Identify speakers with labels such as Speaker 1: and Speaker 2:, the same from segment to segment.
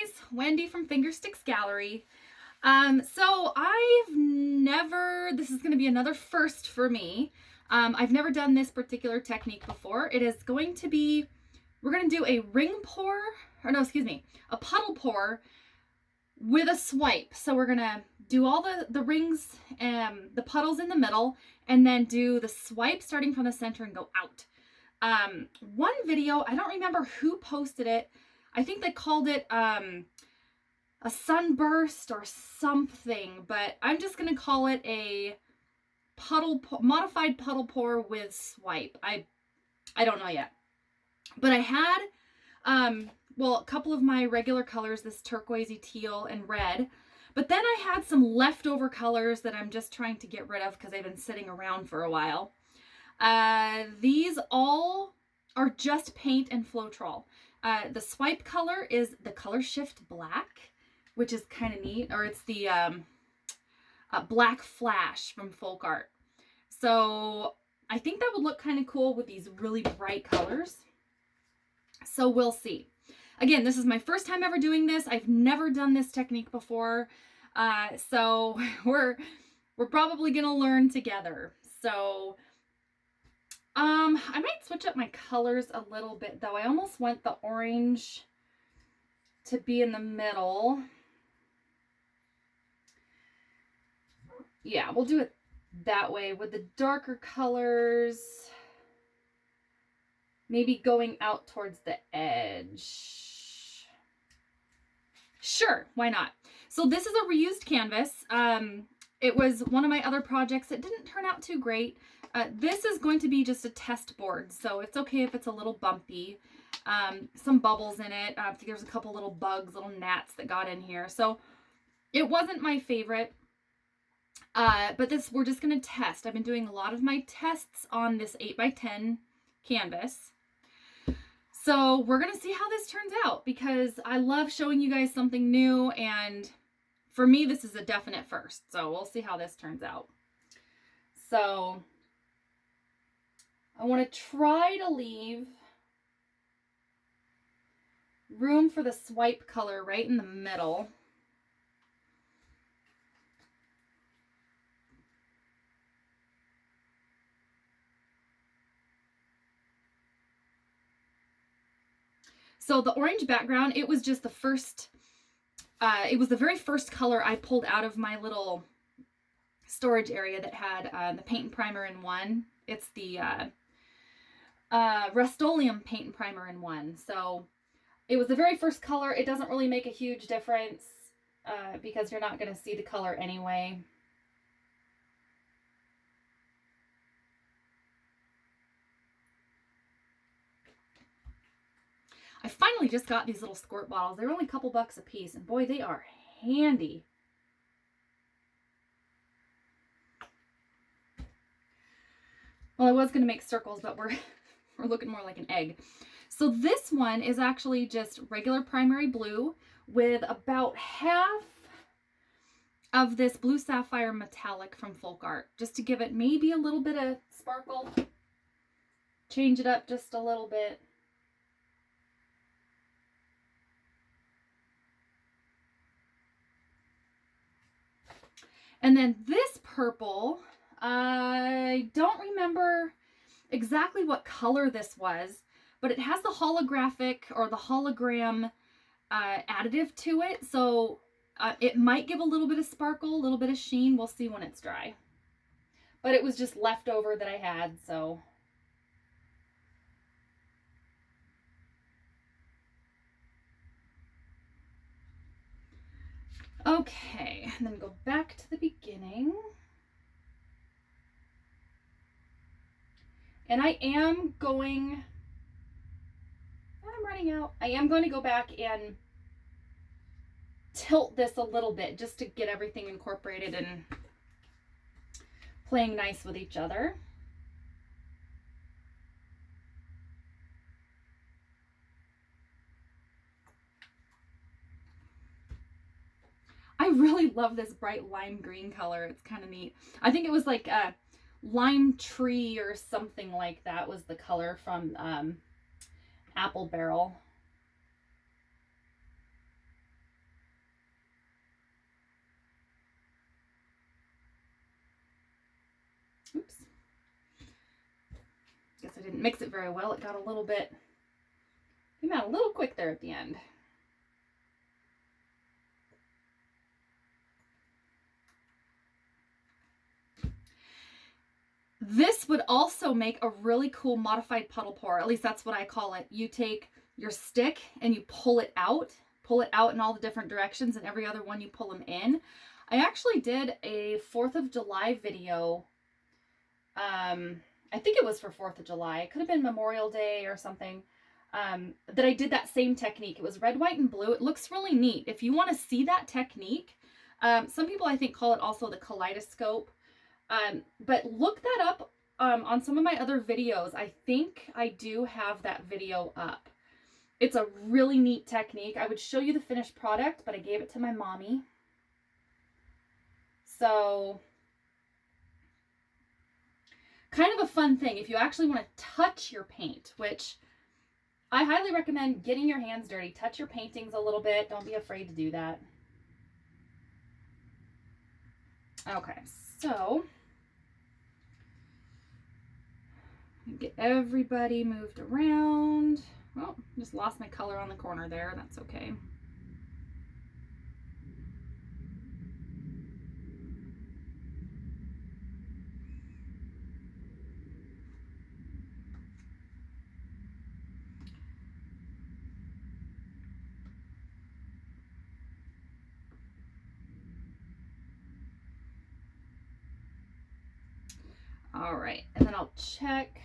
Speaker 1: guys, Wendy from Fingersticks Gallery. So this is going to be another first for me. I've never done this particular technique before. It is going to be, we're going to do a ring pour, a puddle pour with a swipe. So we're going to do all the rings and the puddles in the middle, and then do the swipe starting from the center and go out. One video, I don't remember who posted it. I think they called it a sunburst or something, but I'm just going to call it a modified puddle pour with swipe. I don't know yet. But I had, a couple of my regular colors, this turquoisey, teal, and red. But then I had some leftover colors that I'm just trying to get rid of because they've been sitting around for a while. These all are just paint and Floetrol. The swipe color is the Color Shift Black, which is kind of neat, or it's the Black Flash from Folk Art. So I think that would look kind of cool with these really bright colors. So we'll see. Again, this is my first time ever doing this. I've never done this technique before. So we're probably going to learn together. So I might switch up my colors a little bit though. I almost want the orange to be in the middle. Yeah, we'll do it that way with the darker colors maybe going out towards the edge. Sure, why not? So this is a reused canvas. It was one of my other projects. It didn't turn out too great. This is going to be just a test board, so it's okay if it's a little bumpy. Some bubbles in it. I think there's a couple little bugs, little gnats that got in here. So it wasn't my favorite. But this, we're just going to test. I've been doing a lot of my tests on this 8x10 canvas. So we're going to see how this turns out, because I love showing you guys something new, and for me, this is a definite first. So we'll see how this turns out. So I want to try to leave room for the swipe color right in the middle. So the orange background, it was just the first, it was the very first color I pulled out of my little storage area that had the paint and primer in one. It's the Rust-Oleum paint and primer in one. So it was the very first color. It doesn't really make a huge difference because you're not going to see the color anyway. I finally just got these little squirt bottles. They're only a couple bucks a piece, and boy, they are handy. Well, I was going to make circles, but we're looking more like an egg. So this one is actually just regular primary blue with about half of this blue sapphire metallic from Folk Art, just to give it maybe a little bit of sparkle. Change it up just a little bit. And then this purple, I don't remember exactly what color this was, but it has the holographic or the hologram additive to it. So it might give a little bit of sparkle, a little bit of sheen. We'll see when it's dry. But it was just leftover that I had, so. Okay, and then go back to the beginning. And I'm running out. I am going to go back and tilt this a little bit just to get everything incorporated and playing nice with each other. I really love this bright lime green color. It's kind of neat. I think it was like a lime tree or something like that was the color from Apple Barrel. Oops. Guess I didn't mix it very well. It got a little bit, came out a little quick there at the end. This would also make a really cool modified puddle pour. At least that's what I call it. You take your stick and you pull it out in all the different directions, and every other one you pull them in. I actually did a 4th of July video. I think it was for 4th of July. It could have been Memorial Day or something. That I did that same technique. It was red, white, and blue. It looks really neat. If you want to see that technique, some people I think call it also the kaleidoscope. But look that up on some of my other videos. I think I do have that video up. It's a really neat technique. I would show you the finished product, but I gave it to my mommy. So, kind of a fun thing if you actually want to touch your paint, which I highly recommend getting your hands dirty. Touch your paintings a little bit. Don't be afraid to do that. Okay, so get everybody moved around. Oh, just lost my color on the corner there. That's okay. All right, and then I'll check.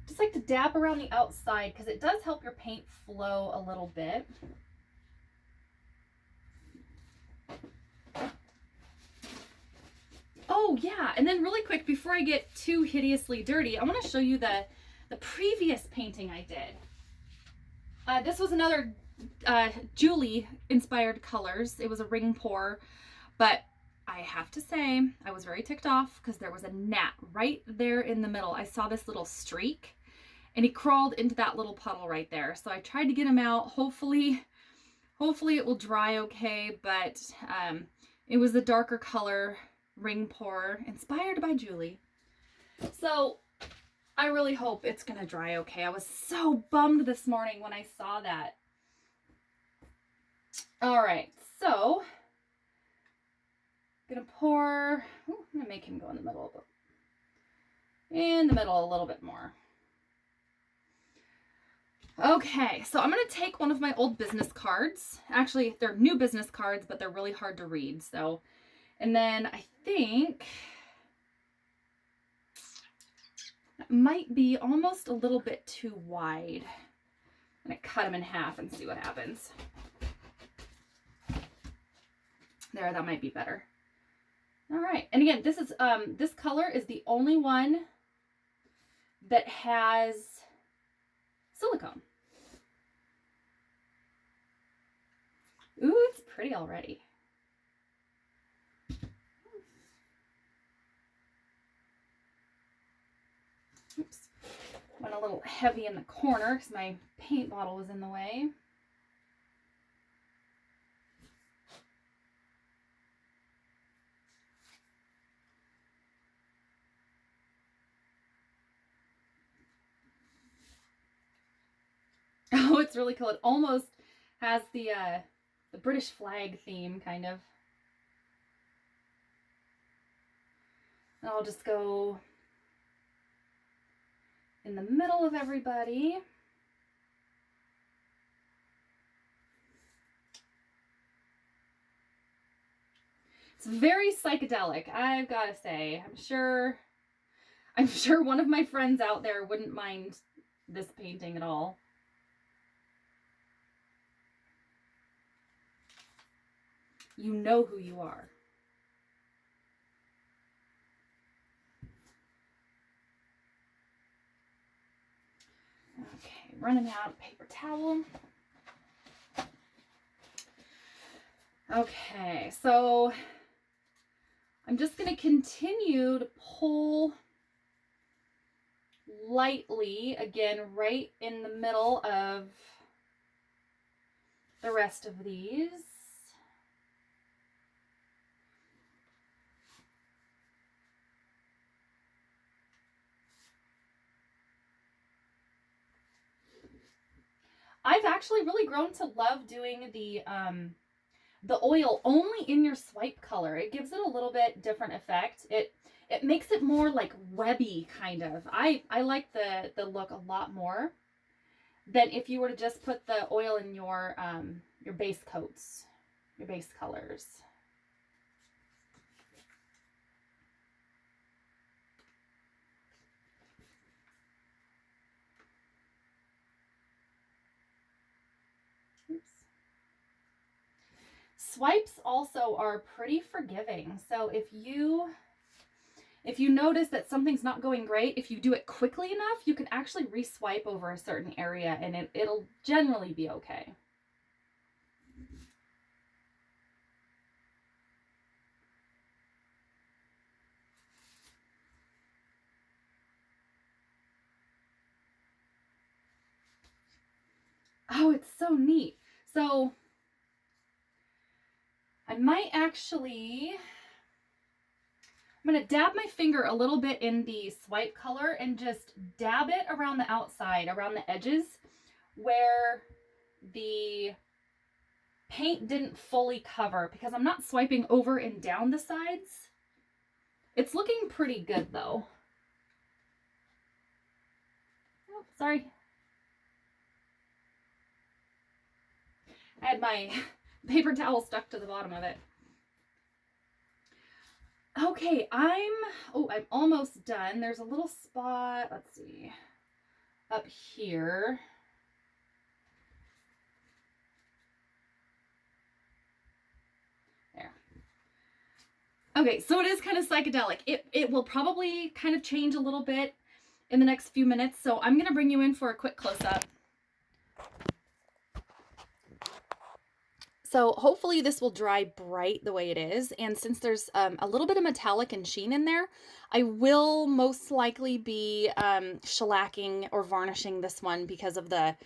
Speaker 1: Just like to dab around the outside because it does help your paint flow a little bit. Oh yeah, and then really quick before I get too hideously dirty, I want to show you the previous painting I did. This was another Julie inspired colors. It was a ring pour, but I have to say I was very ticked off because there was a gnat right there in the middle. I saw this little streak and he crawled into that little puddle right there. So I tried to get him out. Hopefully it will dry okay, but it was the darker color ring pour inspired by Julie. So I really hope it's gonna dry okay. I was so bummed this morning when I saw that. All right, so I'm gonna pour, I'm gonna make him go in the middle a little bit more. Okay, so I'm gonna take one of my old business cards. Actually, they're new business cards, but they're really hard to read. So, and then I think that might be almost a little bit too wide. I'm gonna cut them in half and see what happens. There, that might be better. All right, and again, this is this color is the only one that has silicone. Ooh, it's pretty already. Oops, went a little heavy in the corner because my paint bottle was in the way. Oh, it's really cool. It almost has the British flag theme, kind of. And I'll just go in the middle of everybody. It's very psychedelic, I've got to say. I'm sure one of my friends out there wouldn't mind this painting at all. You know who you are. Okay, running out of paper towel. Okay, so I'm just going to continue to pull lightly, again, right in the middle of the rest of these. I've actually really grown to love doing the oil only in your swipe color. It gives it a little bit different effect. It makes it more like webby kind of. I like the look a lot more than if you were to just put the oil in your base coats, your base colors. Oops. Swipes also are pretty forgiving. So if you notice that something's not going great, if you do it quickly enough, you can actually re-swipe over a certain area and it'll generally be okay. Oh, it's so neat. So I might actually, I'm going to dab my finger a little bit in the swipe color and just dab it around the outside, around the edges where the paint didn't fully cover, because I'm not swiping over and down the sides. It's looking pretty good though. Oh, sorry. I had my paper towel stuck to the bottom of it. Okay, I'm almost done. There's a little spot, let's see, up here. There. Okay, so it is kind of psychedelic. It will probably kind of change a little bit in the next few minutes, so I'm going to bring you in for a quick close-up. So hopefully this will dry bright the way it is, and since there's a little bit of metallic and sheen in there, I will most likely be shellacking or varnishing this one because of the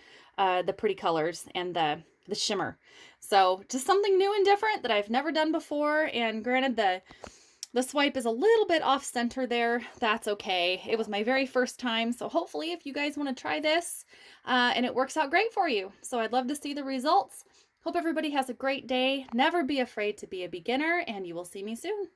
Speaker 1: pretty colors and the shimmer. So just something new and different that I've never done before, and granted the swipe is a little bit off center there. That's okay. It was my very first time, so hopefully if you guys want to try this and it works out great for you. So I'd love to see the results. Hope everybody has a great day. Never be afraid to be a beginner, and you will see me soon.